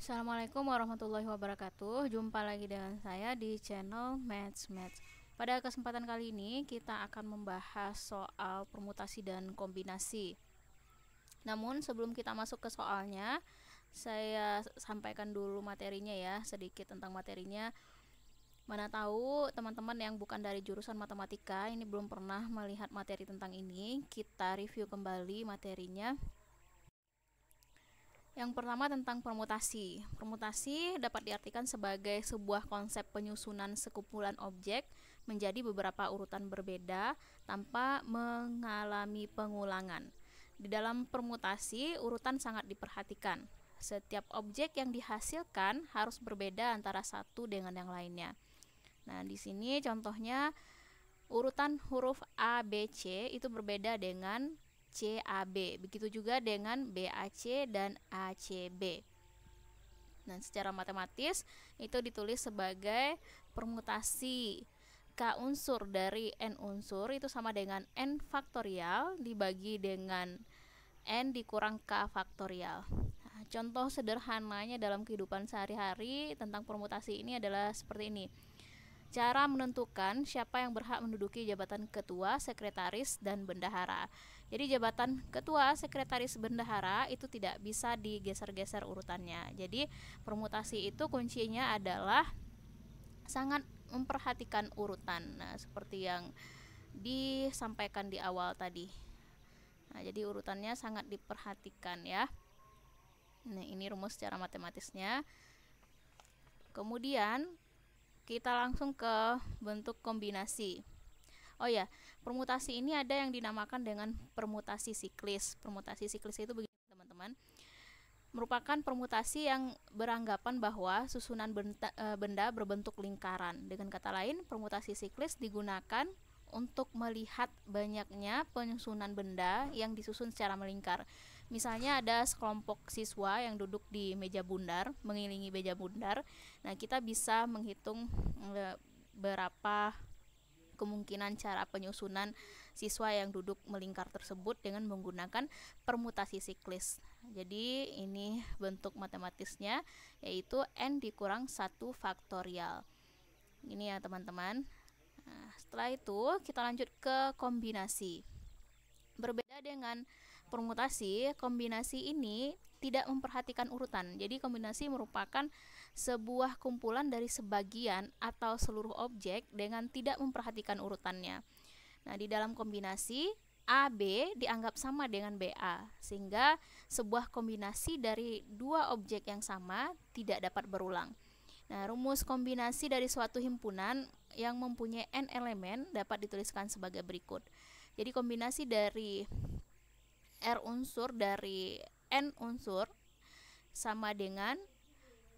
Assalamualaikum warahmatullahi wabarakatuh. Jumpa lagi dengan saya di channel Maths. Pada kesempatan kali ini kita akan membahas soal permutasi dan kombinasi. Namun sebelum kita masuk ke soalnya, saya sampaikan dulu materinya ya, sedikit tentang materinya. Mana tahu teman-teman yang bukan dari jurusan matematika ini belum pernah melihat materi tentang ini. Kita review kembali materinya. Yang pertama tentang permutasi. Permutasi dapat diartikan sebagai sebuah konsep penyusunan sekumpulan objek menjadi beberapa urutan berbeda tanpa mengalami pengulangan. Di dalam permutasi, urutan sangat diperhatikan. Setiap objek yang dihasilkan harus berbeda antara satu dengan yang lainnya. Nah, di sini contohnya urutan huruf A, B, C itu berbeda dengan CAB, begitu juga dengan BAC dan ACB. Nah, secara matematis itu ditulis sebagai permutasi K unsur dari N unsur itu sama dengan N faktorial dibagi dengan N dikurang K faktorial. Nah, contoh sederhananya dalam kehidupan sehari-hari tentang permutasi ini adalah seperti ini. Cara menentukan siapa yang berhak menduduki jabatan ketua, sekretaris, dan bendahara. Jadi jabatan ketua, sekretaris, bendahara itu tidak bisa digeser-geser urutannya. Jadi permutasi itu kuncinya adalah sangat memperhatikan urutan. Nah, seperti yang disampaikan di awal tadi. Nah, jadi urutannya sangat diperhatikan ya. Nah, ini rumus secara matematisnya. Kemudian kita langsung ke bentuk kombinasi. Oh ya, permutasi ini ada yang dinamakan dengan permutasi siklis. Permutasi siklis itu begini teman-teman, merupakan permutasi yang beranggapan bahwa susunan benda berbentuk lingkaran. Dengan kata lain, permutasi siklis digunakan untuk melihat banyaknya penyusunan benda yang disusun secara melingkar. Misalnya ada sekelompok siswa yang duduk di meja bundar, mengelilingi meja bundar. Nah, kita bisa menghitung berapa kemungkinan cara penyusunan siswa yang duduk melingkar tersebut dengan menggunakan permutasi siklis. Jadi ini bentuk matematisnya, yaitu N dikurang 1 faktorial. Ini ya teman-teman. Nah, setelah itu kita lanjut ke kombinasi. Berbeda dengan permutasi, kombinasi ini tidak memperhatikan urutan. Jadi kombinasi merupakan sebuah kumpulan dari sebagian atau seluruh objek dengan tidak memperhatikan urutannya. Nah, di dalam kombinasi AB dianggap sama dengan BA, sehingga sebuah kombinasi dari dua objek yang sama tidak dapat berulang. Nah, rumus kombinasi dari suatu himpunan yang mempunyai n elemen dapat dituliskan sebagai berikut. Jadi kombinasi dari R unsur dari N unsur sama dengan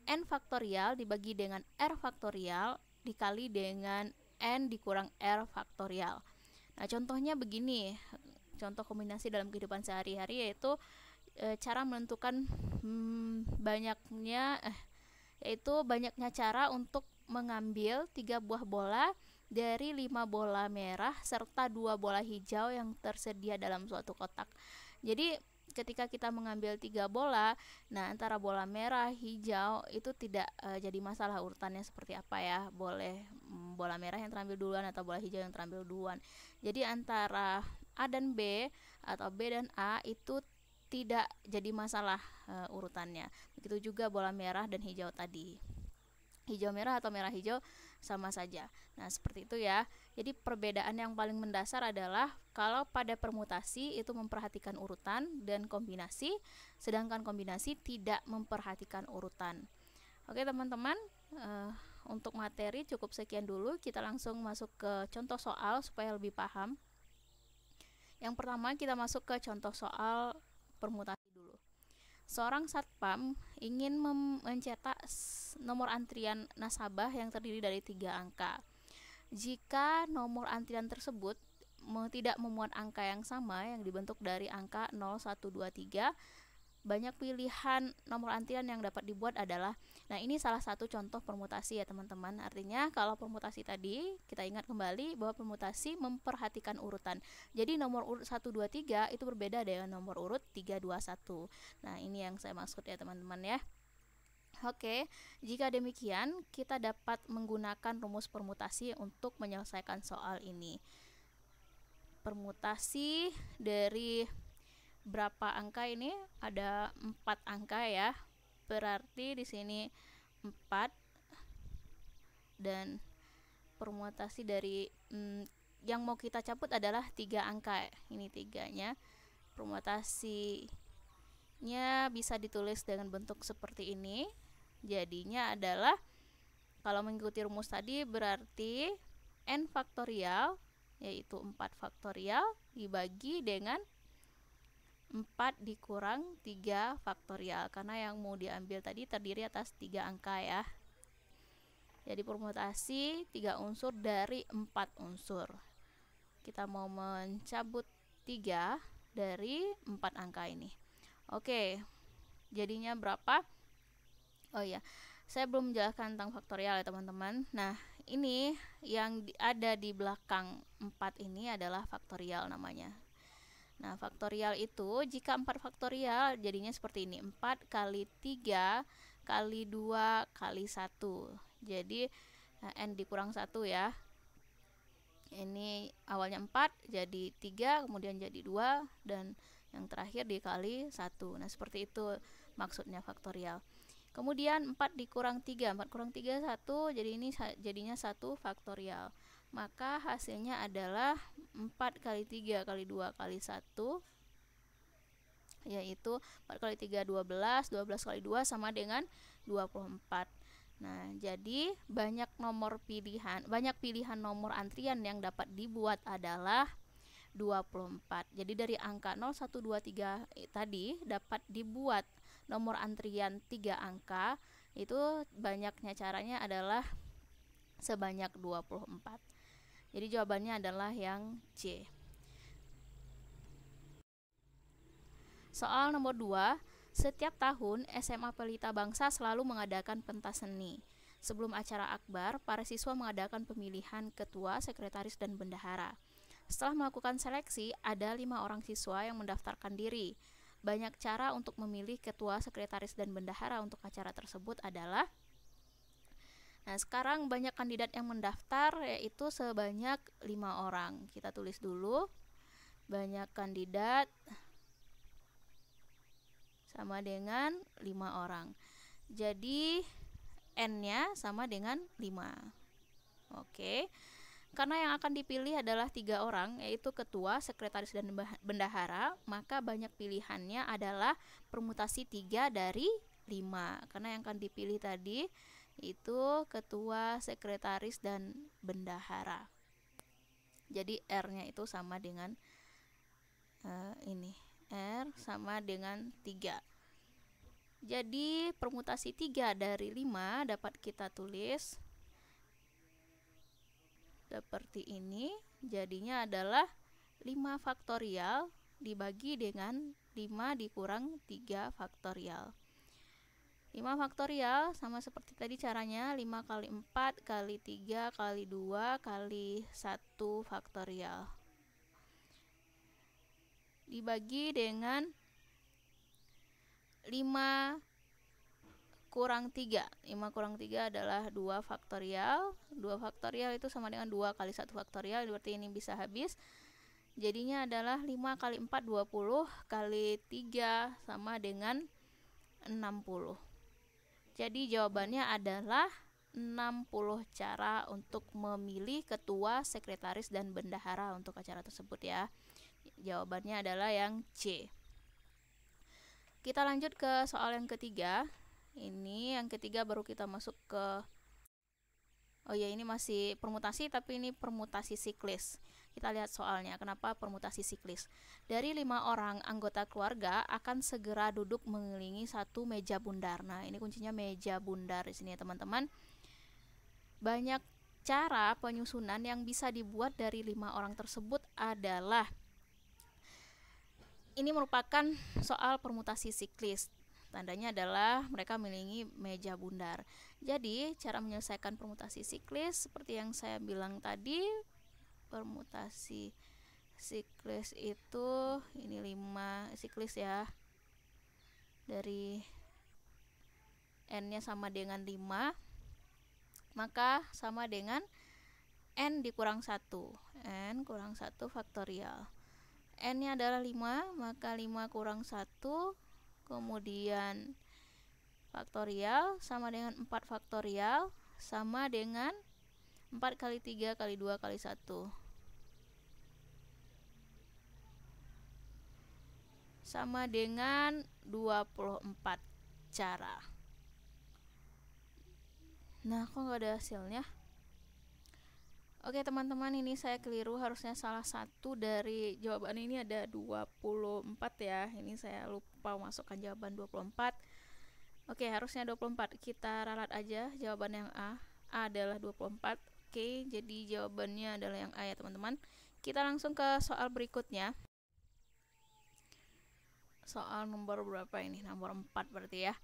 N faktorial dibagi dengan R faktorial dikali dengan N dikurang R faktorial. Nah, contohnya begini. Contoh kombinasi dalam kehidupan sehari-hari yaitu cara menentukan banyaknya cara untuk mengambil 3 buah bola dari 5 bola merah serta 2 bola hijau yang tersedia dalam suatu kotak. Jadi ketika kita mengambil 3 bola, nah antara bola merah, hijau itu tidak jadi masalah urutannya seperti apa ya. Boleh bola merah yang terambil duluan atau bola hijau yang terambil duluan. Jadi antara A dan B atau B dan A itu tidak jadi masalah urutannya. Begitu juga bola merah dan hijau tadi. Hijau merah atau merah hijau sama saja. Nah, seperti itu ya. Jadi perbedaan yang paling mendasar adalah kalau pada permutasi itu memperhatikan urutan dan kombinasi, sedangkan kombinasi tidak memperhatikan urutan. Oke teman-teman, untuk materi cukup sekian dulu. Kita langsung masuk ke contoh soal supaya lebih paham. Yang pertama kita masuk ke contoh soal permutasi dulu. Seorang satpam ingin mencetak nomor antrian nasabah yang terdiri dari 3 angka. Jika nomor antrian tersebut tidak memuat angka yang sama yang dibentuk dari angka 0, 1, 2, 3, banyak pilihan nomor antrian yang dapat dibuat adalah, nah ini salah satu contoh permutasi ya teman-teman. Artinya kalau permutasi tadi kita ingat kembali bahwa permutasi memperhatikan urutan. Jadi nomor urut 1, 2, 3 itu berbeda dengan nomor urut 3, 2, 1. Nah ini yang saya maksud ya teman-teman ya. Oke, jika demikian kita dapat menggunakan rumus permutasi untuk menyelesaikan soal ini. Permutasi dari berapa angka ini? Ada 4 angka ya. Berarti di sini 4, dan permutasi dari yang mau kita cabut adalah 3 angka. Ini 3-nya. Permutasinya bisa ditulis dengan bentuk seperti ini. Jadinya adalah, kalau mengikuti rumus tadi, berarti n faktorial, yaitu 4 faktorial, dibagi dengan 4 dikurang 3 faktorial, karena yang mau diambil tadi terdiri atas 3 angka ya. Jadi permutasi 3 unsur dari 4 unsur. Kita mau mencabut 3 dari 4 angka ini. Oke, jadinya berapa? Oh ya, saya belum menjelaskan tentang faktorial ya teman-teman. Nah, ini yang ada di belakang 4 ini adalah faktorial namanya. Nah, faktorial itu jika 4 faktorial jadinya seperti ini. 4 kali 3 kali 2 kali 1. Jadi n dikurang 1 ya. Ini awalnya 4 jadi 3, kemudian jadi 2, dan yang terakhir dikali 1. Nah, seperti itu maksudnya faktorial. Kemudian 4 dikurang 3, 4 kurang 3 1, jadi ini jadinya 1 faktorial. Maka hasilnya adalah 4 kali 3 kali 2 kali 1, yaitu 4 kali 3 12, 12 kali 2 sama dengan 24. Nah, jadi banyak pilihan nomor antrian yang dapat dibuat adalah 24. Jadi dari angka 0, 1, 2, 3 tadi dapat dibuat nomor antrian 3 angka. Itu banyaknya caranya adalah sebanyak 24. Jadi jawabannya adalah yang C. Soal nomor 2, setiap tahun SMA Pelita Bangsa selalu mengadakan pentas seni. Sebelum acara akbar, para siswa mengadakan pemilihan ketua, sekretaris, dan bendahara. Setelah melakukan seleksi, ada 5 orang siswa yang mendaftarkan diri. Banyak cara untuk memilih ketua, sekretaris, dan bendahara untuk acara tersebut adalah, nah sekarang banyak kandidat yang mendaftar, yaitu sebanyak 5 orang. Kita tulis dulu, banyak kandidat sama dengan 5 orang. Jadi n-nya sama dengan 5. Oke. Karena yang akan dipilih adalah 3 orang, yaitu ketua, sekretaris, dan bendahara, maka banyak pilihannya adalah permutasi 3 dari 5. Karena yang akan dipilih tadi itu ketua, sekretaris, dan bendahara. Jadi R-nya itu sama dengan ini. R sama dengan 3. Jadi permutasi 3 dari 5 dapat kita tulis seperti ini. Jadinya adalah 5 faktorial dibagi dengan 5 dikurang 3 faktorial. 5 faktorial sama seperti tadi caranya, 5 kali 4 kali 3 kali 2 kali 1 faktorial. Dibagi dengan 5 kurang 3. 5 kurang 3 adalah 2 faktorial. 2 faktorial itu sama dengan 2 kali 1 faktorial, berarti ini bisa habis. Jadinya adalah 5 kali 4 20 kali 3 sama dengan 60. Jadi jawabannya adalah 60 cara untuk memilih ketua, sekretaris, dan bendahara untuk acara tersebut ya. Jawabannya adalah yang C. Kita lanjut ke soal yang ketiga. Ini yang ketiga baru kita masuk ke, oh ya, ini masih permutasi, tapi ini permutasi siklis. Kita lihat soalnya, kenapa permutasi siklis. Dari 5 orang anggota keluarga akan segera duduk mengelilingi satu meja bundar. Nah, ini kuncinya meja bundar di sini ya teman-teman. Banyak cara penyusunan yang bisa dibuat dari 5 orang tersebut adalah, ini merupakan soal permutasi siklis. Tandanya adalah mereka mengelilingi meja bundar. Jadi, cara menyelesaikan permutasi siklis seperti yang saya bilang tadi, permutasi siklis itu ini 5 siklis ya. Dari n-nya sama dengan 5, maka sama dengan n dikurang 1. N kurang 1 faktorial. N-nya adalah 5, maka 5 kurang 1, kemudian faktorial sama dengan 4 faktorial, sama dengan 4 kali 3 kali 2 kali 1. Sama dengan 24 cara. Nah, kok nggak ada hasilnya? Oke teman-teman, ini saya keliru, harusnya salah satu dari jawaban ini ada 24 ya. Ini saya lupa masukkan jawaban 24. Oke, harusnya 24. Kita ralat aja jawaban yang A. A adalah 24. Oke, jadi jawabannya adalah yang A ya teman-teman. Kita langsung ke soal berikutnya. Soal nomor berapa ini? Nomor 4 berarti ya.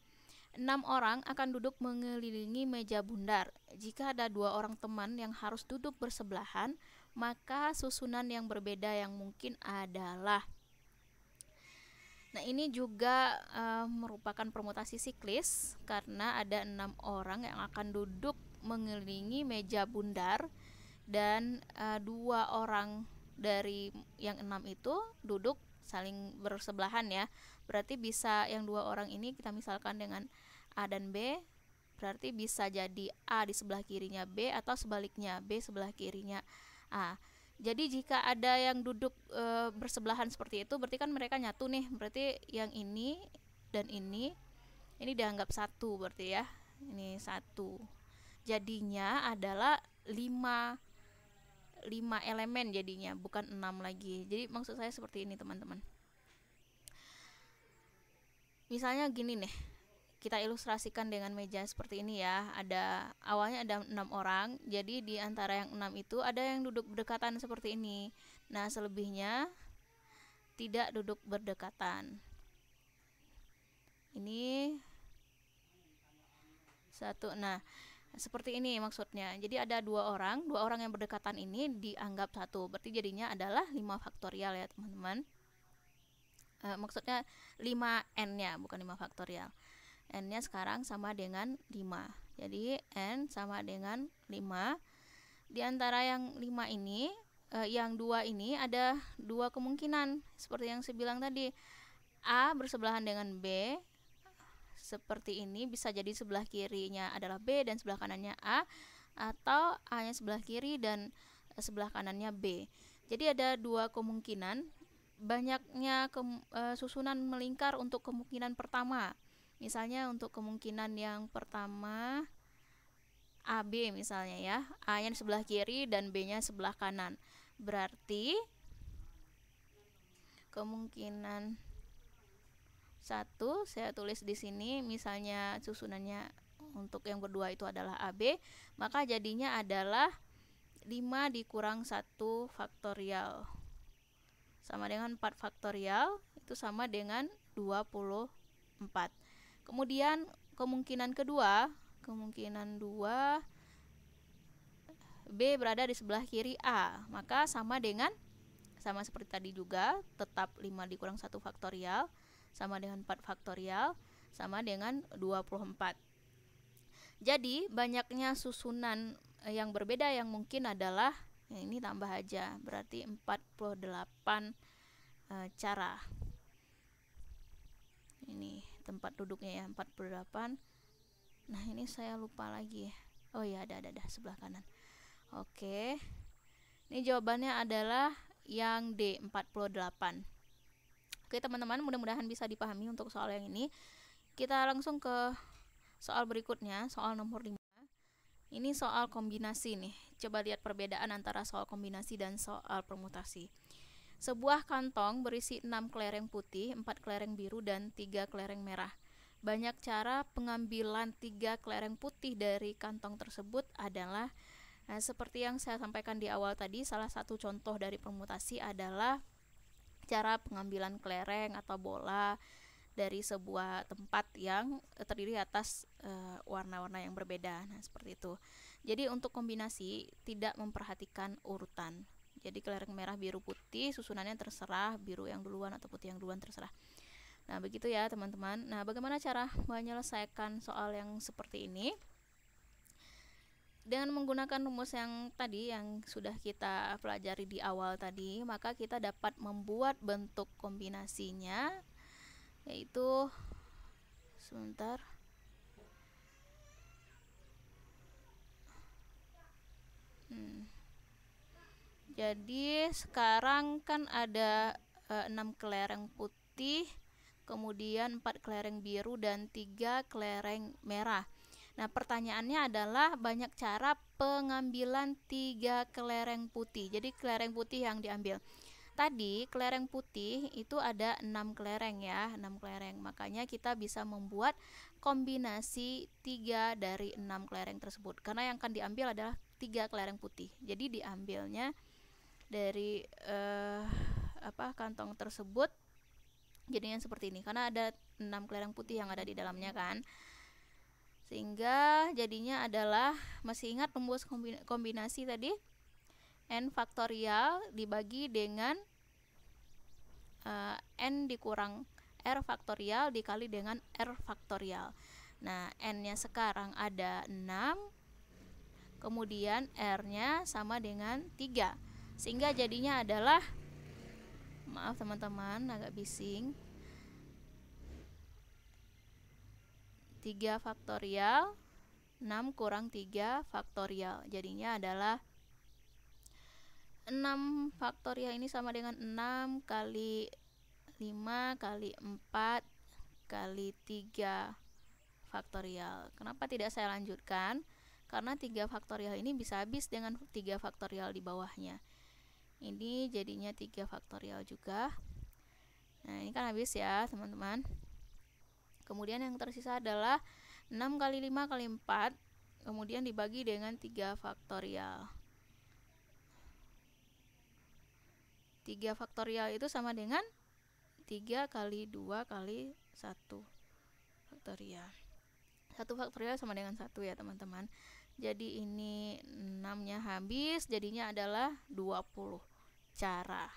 6 orang akan duduk mengelilingi meja bundar. Jika ada 2 orang teman yang harus duduk bersebelahan, maka susunan yang berbeda yang mungkin adalah. Nah, ini juga merupakan permutasi siklis karena ada 6 orang yang akan duduk mengelilingi meja bundar dan 2 orang dari yang 6 itu duduk saling bersebelahan ya. Berarti bisa yang 2 orang ini kita misalkan dengan A dan B, berarti bisa jadi A di sebelah kirinya B atau sebaliknya B sebelah kirinya A. Jadi jika ada yang duduk bersebelahan seperti itu, berarti kan mereka nyatu nih. Berarti yang ini dan ini dianggap satu berarti ya. Ini satu. Jadinya adalah 5 elemen jadinya, bukan 6 lagi. Jadi maksud saya seperti ini teman-teman. Misalnya gini nih, kita ilustrasikan dengan meja seperti ini ya. Awalnya ada 6 orang, jadi di antara yang 6 itu ada yang duduk berdekatan seperti ini. Nah, selebihnya tidak duduk berdekatan. Ini satu. Nah, seperti ini maksudnya. Jadi ada 2 orang yang berdekatan ini dianggap satu. Berarti jadinya adalah 5 faktorial ya teman-teman. Maksudnya 5n-nya, bukan 5 faktorial. N-nya sekarang sama dengan 5. Jadi N sama dengan 5. Di antara yang 5 ini, yang 2 ini ada 2 kemungkinan. Seperti yang saya bilang tadi, A bersebelahan dengan B. Seperti ini, bisa jadi sebelah kirinya adalah B dan sebelah kanannya A. Atau A-nya sebelah kiri dan sebelah kanannya B. Jadi ada 2 kemungkinan. Banyaknya susunan melingkar untuk kemungkinan pertama. Misalnya untuk kemungkinan yang pertama AB misalnya ya, A-nya sebelah kiri dan B-nya sebelah kanan. Berarti kemungkinan 1 saya tulis di sini, misalnya susunannya untuk yang berdua itu adalah AB, maka jadinya adalah 5 dikurang 1 faktorial sama dengan 4 faktorial, itu sama dengan 24. Kemudian kemungkinan kedua, kemungkinan 2, B berada di sebelah kiri A, maka sama seperti tadi juga, tetap 5 dikurang 1 faktorial sama dengan 4 faktorial sama dengan 24. Jadi banyaknya susunan yang berbeda yang mungkin adalah, ini tambah aja, berarti 48 cara. Ini tempat duduknya ya, 48. Nah, ini saya lupa lagi. Oh ya, ada sebelah kanan. Oke. Ini jawabannya adalah yang D, 48. Oke, teman-teman, mudah-mudahan bisa dipahami untuk soal yang ini. Kita langsung ke soal berikutnya, soal nomor 5. Ini soal kombinasi nih. Coba lihat perbedaan antara soal kombinasi dan soal permutasi. Sebuah kantong berisi 6 kelereng putih, 4 kelereng biru, dan 3 kelereng merah. Banyak cara pengambilan 3 kelereng putih dari kantong tersebut adalah, seperti yang saya sampaikan di awal tadi, salah satu contoh dari permutasi adalah cara pengambilan kelereng atau bola dari sebuah tempat yang terdiri atas warna-warna yang berbeda. Nah, seperti itu. Jadi untuk kombinasi tidak memperhatikan urutan. Jadi kelereng merah, biru, putih susunannya terserah, biru yang duluan atau putih yang duluan terserah. Nah, begitu ya teman-teman. Nah, bagaimana cara menyelesaikan soal yang seperti ini? Dengan menggunakan rumus yang tadi yang sudah kita pelajari di awal tadi, maka kita dapat membuat bentuk kombinasinya, yaitu sebentar. Jadi sekarang kan ada 6 kelereng putih, kemudian 4 kelereng biru dan 3 kelereng merah. Nah, pertanyaannya adalah banyak cara pengambilan 3 kelereng putih. Jadi kelereng putih yang diambil. Tadi kelereng putih itu ada 6 kelereng ya, 6 kelereng. Makanya kita bisa membuat kombinasi 3 dari 6 kelereng tersebut. Karena yang akan diambil adalah 3 kelereng putih. Jadi diambilnya dari kantong tersebut jadinya seperti ini. Karena ada 6 kelereng putih yang ada di dalamnya kan. Sehingga jadinya adalah, masih ingat rumus kombinasi tadi? N faktorial dibagi dengan N dikurang R faktorial dikali dengan R faktorial. Nah, N-nya sekarang ada 6, kemudian R-nya sama dengan 3. Sehingga jadinya adalah, maaf teman-teman agak bising, 3 faktorial 6 kurang 3 faktorial. Jadinya adalah 6 faktorial ini sama dengan 6 kali 5 kali 4 kali 3 faktorial. Kenapa tidak saya lanjutkan? Karena 3 faktorial ini bisa habis dengan 3 faktorial di bawahnya. Ini jadinya 3 faktorial juga. Nah, ini kan habis ya teman-teman. Kemudian yang tersisa adalah 6 kali 5 kali 4, kemudian dibagi dengan 3 faktorial. 3 faktorial itu sama dengan 3 kali 2 kali 1 faktorial. 1 faktorial sama dengan 1 ya teman-teman. Jadi ini 6-nya habis, jadinya adalah 20 cara.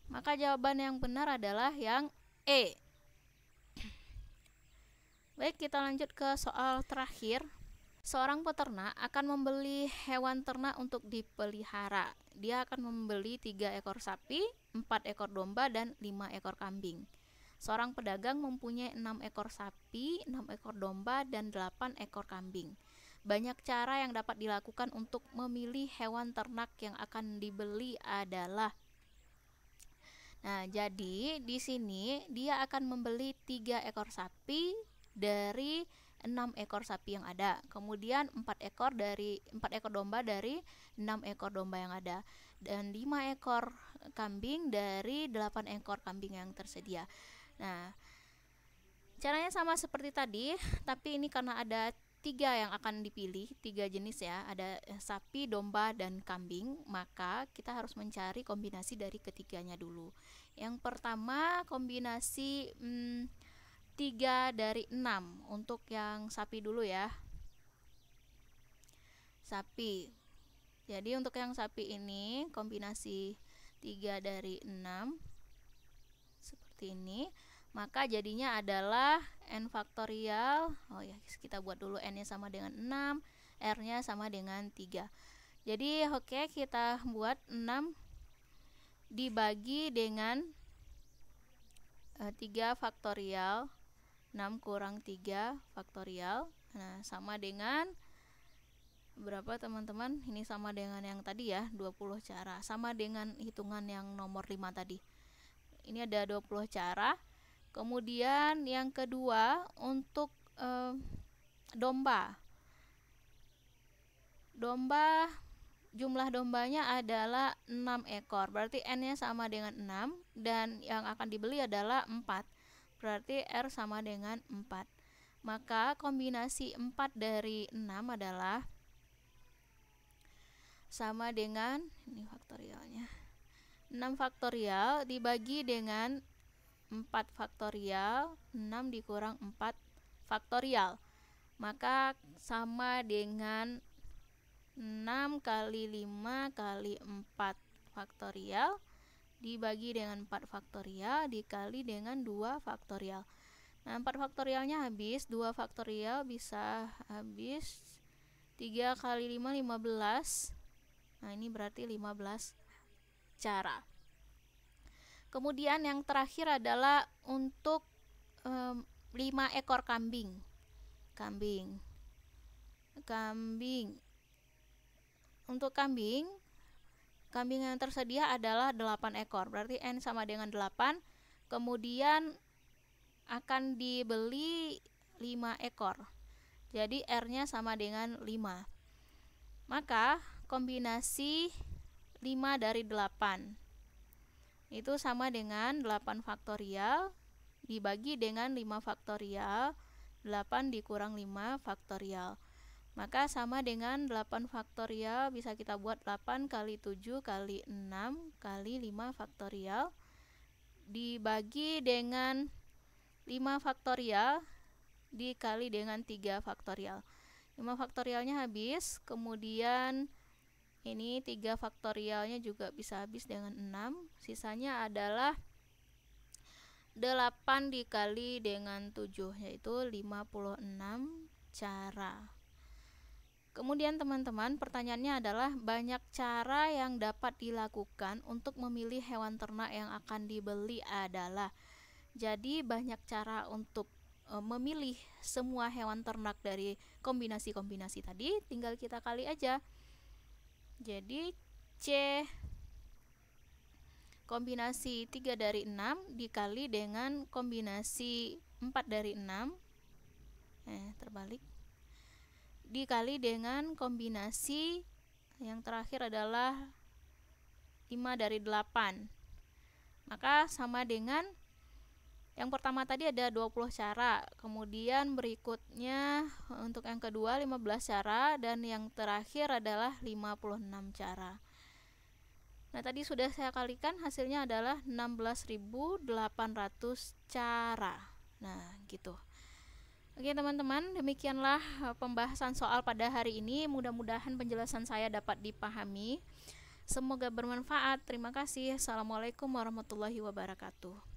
Maka jawaban yang benar adalah yang E. Baik, kita lanjut ke soal terakhir. Seorang peternak akan membeli hewan ternak untuk dipelihara. Dia akan membeli 3 ekor sapi, 4 ekor domba, dan 5 ekor kambing. Seorang pedagang mempunyai 6 ekor sapi, 6 ekor domba, dan 8 ekor kambing. Banyak cara yang dapat dilakukan untuk memilih hewan ternak yang akan dibeli adalah. Nah, jadi di sini dia akan membeli 3 ekor sapi dari 6 ekor sapi yang ada. Kemudian 4 ekor domba dari 6 ekor domba yang ada, dan 5 ekor kambing dari 8 ekor kambing yang tersedia. Nah, caranya sama seperti tadi, tapi ini karena ada 3 yang akan dipilih, 3 jenis ya, ada sapi, domba, dan kambing, maka kita harus mencari kombinasi dari ketiganya dulu. Yang pertama kombinasi 3 dari 6 untuk yang sapi dulu ya. Sapi. Jadi untuk yang sapi ini kombinasi 3 dari 6 seperti ini. Maka jadinya adalah N faktorial. Oh ya, kita buat dulu N-nya sama dengan 6, R-nya sama dengan 3. Jadi oke, kita buat 6 dibagi dengan 3 faktorial. 6 kurang 3 faktorial. Nah, sama dengan berapa teman-teman? Ini sama dengan yang tadi ya, 20 cara. Sama dengan hitungan yang nomor 5 tadi. Ini ada 20 cara. Kemudian yang kedua untuk domba. Domba, jumlah dombanya adalah 6 ekor. Berarti N-nya sama dengan 6 dan yang akan dibeli adalah 4. Berarti R sama dengan 4. Maka kombinasi 4 dari 6 adalah sama dengan, ini faktorialnya, 6 faktorial dibagi dengan 4 faktorial, 6 dikurang 4 faktorial. Maka sama dengan 6 kali 5 kali 4 faktorial dibagi dengan 4 faktorial dikali dengan 2 faktorial. Nah, 4 faktorialnya habis, 2 faktorial bisa habis 3 kali 5, 15. Nah, ini berarti 15 cara. Kemudian yang terakhir adalah untuk 5 ekor kambing. Untuk kambing yang tersedia adalah 8 ekor. Berarti N sama dengan 8. Kemudian akan dibeli 5 ekor. Jadi R-nya sama dengan 5. Maka kombinasi 5 dari 8 itu sama dengan 8 faktorial dibagi dengan 5 faktorial. 8 dikurang 5 faktorial. Maka sama dengan 8 faktorial, bisa kita buat 8 kali 7 kali 6 kali 5 faktorial dibagi dengan 5 faktorial dikali dengan 3 faktorial. 5 faktorialnya habis, kemudian ini 3 faktorialnya juga bisa habis dengan 6. Sisanya adalah 8 dikali dengan 7, yaitu 56 cara. Kemudian teman-teman, pertanyaannya adalah banyak cara yang dapat dilakukan untuk memilih hewan ternak yang akan dibeli adalah. Jadi banyak cara untuk memilih semua hewan ternak dari kombinasi-kombinasi tadi, tinggal kita kali aja. Jadi C kombinasi 3 dari 6 dikali dengan kombinasi 4 dari 6 terbalik dikali dengan kombinasi yang terakhir adalah 5 dari 8. Maka sama dengan yang pertama tadi ada 20 cara, kemudian berikutnya untuk yang kedua 15 cara, dan yang terakhir adalah 56 cara. Nah, tadi sudah saya kalikan, hasilnya adalah 16.800 cara. Nah, gitu. Oke teman-teman, demikianlah pembahasan soal pada hari ini. Mudah-mudahan penjelasan saya dapat dipahami. Semoga bermanfaat. Terima kasih. Assalamualaikum warahmatullahi wabarakatuh.